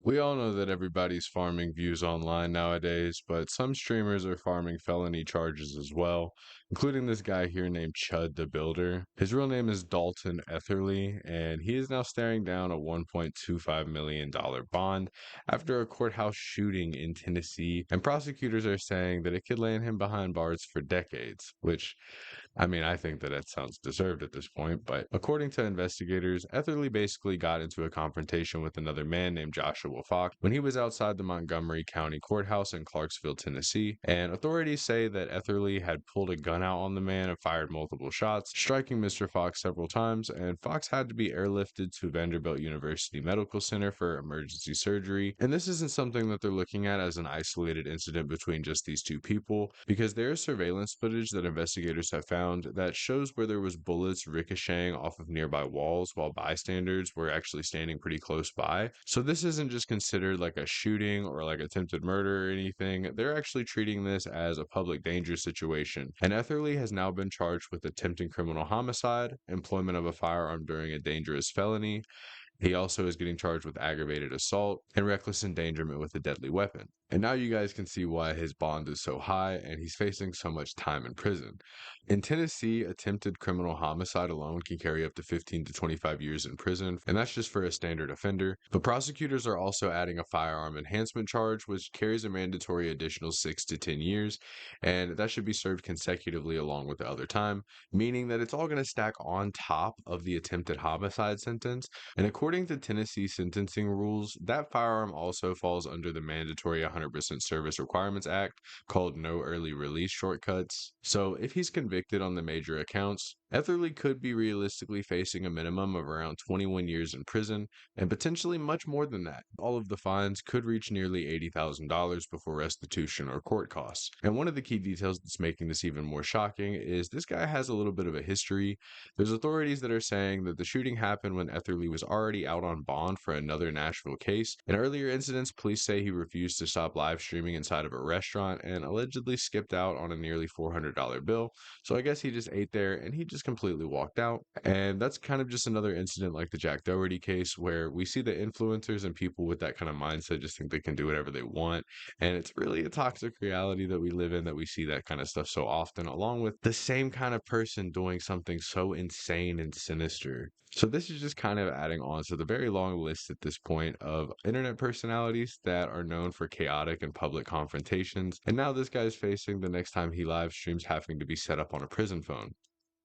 We all know that everybody's farming views online nowadays, but some streamers are farming felony charges as well, including this guy here named ChudTheBuilder. His real name is Dalton Eatherly, and he is now staring down a $1.25 million bond after a courthouse shooting in Tennessee, and prosecutors are saying that it could land him behind bars for decades, which I think that it sounds deserved at this point, but according to investigators, Etherly basically got into a confrontation with another man named Joshua Fox when he was outside the Montgomery County Courthouse in Clarksville, Tennessee, and authorities say that Etherly had pulled a gun out on the man and fired multiple shots, striking Mr. Fox several times, and Fox had to be airlifted to Vanderbilt University Medical Center for emergency surgery. And this isn't something that they're looking at as an isolated incident between just these two people, because there is surveillance footage that investigators have found that shows where there was bullets ricocheting off of nearby walls while bystanders were actually standing pretty close by. So this isn't just considered like a shooting or like attempted murder or anything. They're actually treating this as a public danger situation. And Etherly has now been charged with attempting criminal homicide, employment of a firearm during a dangerous felony. He also is getting charged with aggravated assault and reckless endangerment with a deadly weapon. And now you guys can see why his bond is so high and he's facing so much time in prison. In Tennessee, attempted criminal homicide alone can carry up to 15 to 25 years in prison, and that's just for a standard offender. But prosecutors are also adding a firearm enhancement charge, which carries a mandatory additional 6 to 10 years, and that should be served consecutively along with the other time, meaning that it's all going to stack on top of the attempted homicide sentence. And according to Tennessee sentencing rules, that firearm also falls under the mandatory 100% Service Requirements Act, called No Early Release Shortcuts. So if he's convicted on the major accounts, Etherly could be realistically facing a minimum of around 21 years in prison, and potentially much more than that. All of the fines could reach nearly $80,000 before restitution or court costs. And one of the key details that's making this even more shocking is this guy has a little bit of a history. There's authorities that are saying that the shooting happened when Etherly was already out on bond for another Nashville case. In earlier incidents, police say he refused to stop live streaming inside of a restaurant and allegedly skipped out on a nearly $400 bill. So I guess he just ate there and he just completely walked out. And that's kind of just another incident like the Jack Doherty case where we see the influencers and people with that kind of mindset just think they can do whatever they want. And it's really a toxic reality that we live in, that we see that kind of stuff so often, along with the same kind of person doing something so insane and sinister. So this is just kind of adding on to the very long list at this point of internet personalities that are known for chaotic and public confrontations. And now this guy's facing, the next time he live streams, having to be set up on a prison phone.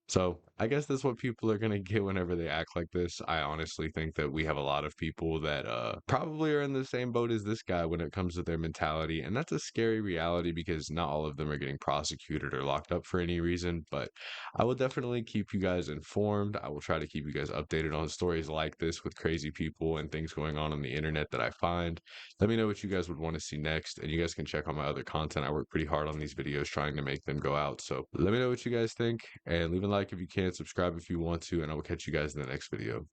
So I guess that's what people are gonna get whenever they act like this. I honestly think that we have a lot of people that probably are in the same boat as this guy when it comes to their mentality, and that's a scary reality because not all of them are getting prosecuted or locked up for any reason. But I will definitely keep you guys informed. I will try to keep you guys updated on stories like this with crazy people and things going on the internet that I find. Let me know what you guys would want to see next, and you guys can check out my other content. I work pretty hard on these videos trying to make them go out. So let me know what you guys think, and leave a like if you can, subscribe if you want to, and I will catch you guys in the next video.